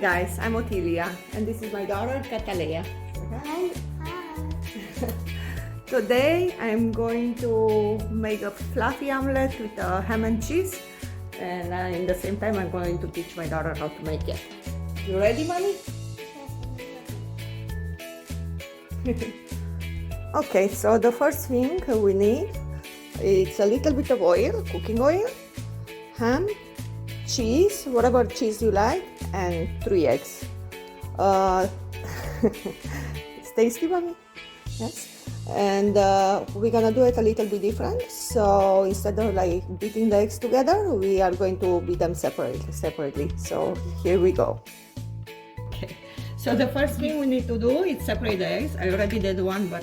guys, I'm Otilia and this is my daughter Catalea. Hi. Today I'm going to make a fluffy omelette with ham and cheese, and in the same time I'm going to teach my daughter how to make it. You ready, mommy? Okay, so the first thing we need is a little bit of oil, cooking oil, ham, cheese, whatever cheese you like, and 3 eggs. It's tasty, mommy? Yes. And we're gonna do it a little bit different. So instead of like beating the eggs together, we are going to beat them separately. So here we go. Okay. So the first thing we need to do is separate the eggs. I already did one, but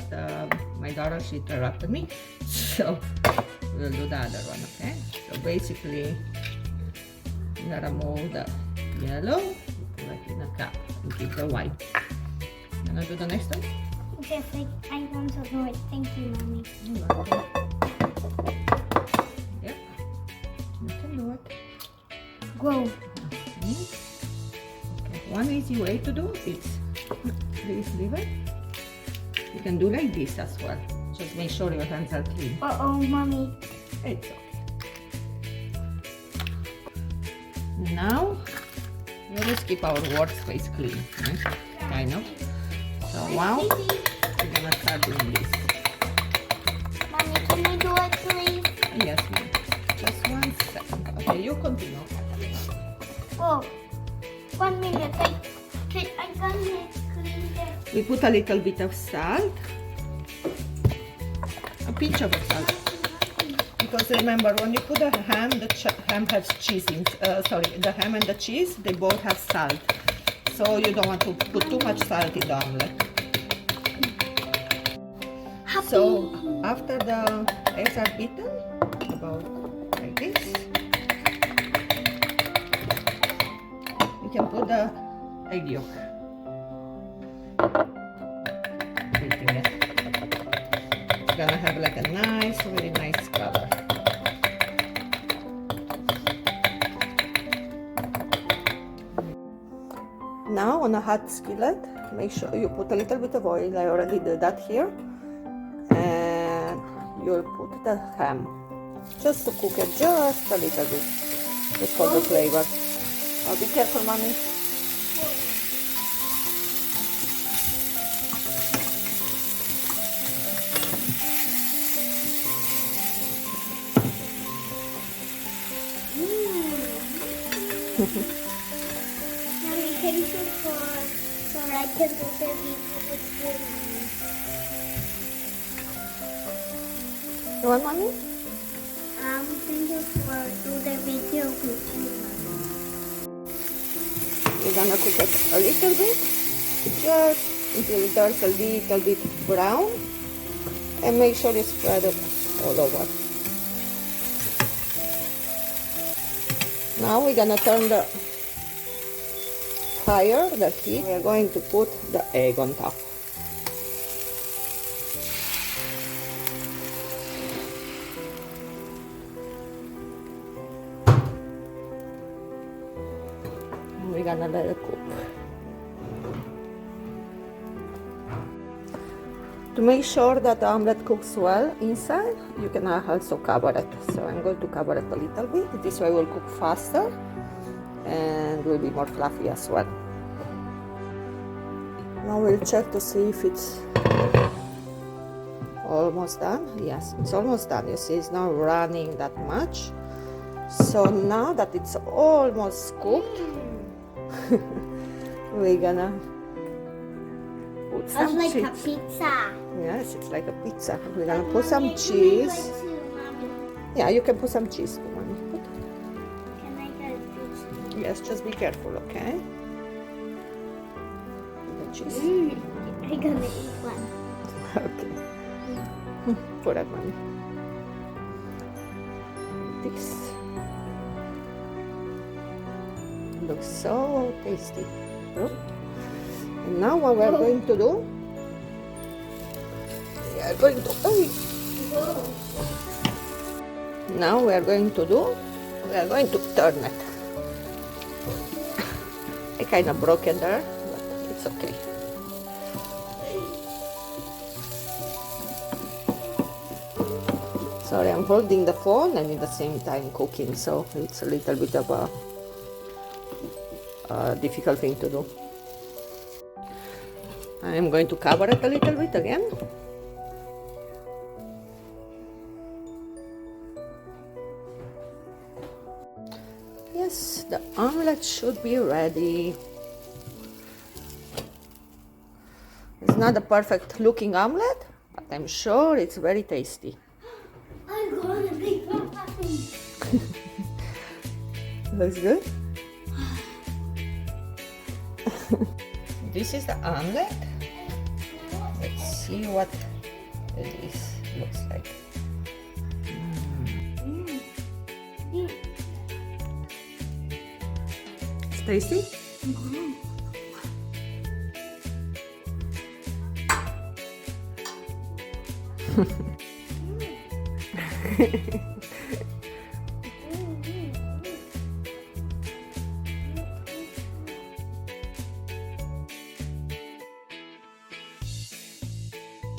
my daughter, she interrupted me. So we'll do the other one, okay? So basically, you gotta move the yellow, put it in a cup, and keep the white. You gonna do the next one? Okay, I want to do it. Thank you, Mommy. Yep, you can do it. Go. Okay. One easy way to do is, please leave it. You can do like this as well. Just make sure your hands are clean. Uh-oh, Mommy. It's okay. Now, let's keep our workspace clean, right? Kind of. So now, we're gonna start doing this. Mommy, can you do it, please? Yes, ma'am. Just 1 second. Okay, you continue. Oh, 1 minute. I can clean it. We put a little bit of salt, a pinch of salt. Because remember, when you put the ham, the ham has cheese in. The ham and the cheese, they both have salt. So you don't want to put too much salt in the omelette. So after the eggs are beaten, about like this, you can put the egg yolk. Beating it. It's gonna have like a nice, very nice color. Now on a hot skillet, make sure you put a little bit of oil. I already did that here. And you'll put the ham. Just to cook it just a little bit. Just for the flavor. Oh, be careful, mommy. Mommy, can you pour so I can do the video? You want, mommy? Thank you for do the video with you. You're gonna cook it a little bit. Just until it turns a little bit brown. And make sure you spread it all over. Now we're gonna turn the fire, the heat. We are going to put the egg on top. We're gonna let it cook. To make sure that the omelette cooks well inside, you can also cover it. So I'm going to cover it a little bit. This way will cook faster and will be more fluffy as well. Now we'll check to see if it's almost done. Yes, it's almost done. You see, it's not running that much. So now that it's almost cooked, we're gonna put some It's like cheese. a pizza. Yes, it's like a pizza. We're gonna put some cheese. Yeah, you can put some cheese too, mommy. Put. Can I get a pizza? Yes, just be careful, okay? Put the cheese. I'm gonna eat one. Okay. Put it, mommy. This looks so tasty. Oh. And now what we're going to do? We are going to. Now we are going to turn it. I kind of broke it there, but it's okay. Sorry, I'm holding the phone and at the same time cooking, so it's a little bit of a difficult thing to do. I'm going to cover it a little bit again. Yes, the omelette should be ready. It's not a perfect looking omelette, but I'm sure it's very tasty. I'm gonna be happy. Looks good. This is the omelette. Let's see what it is. Looks like. It's tasty.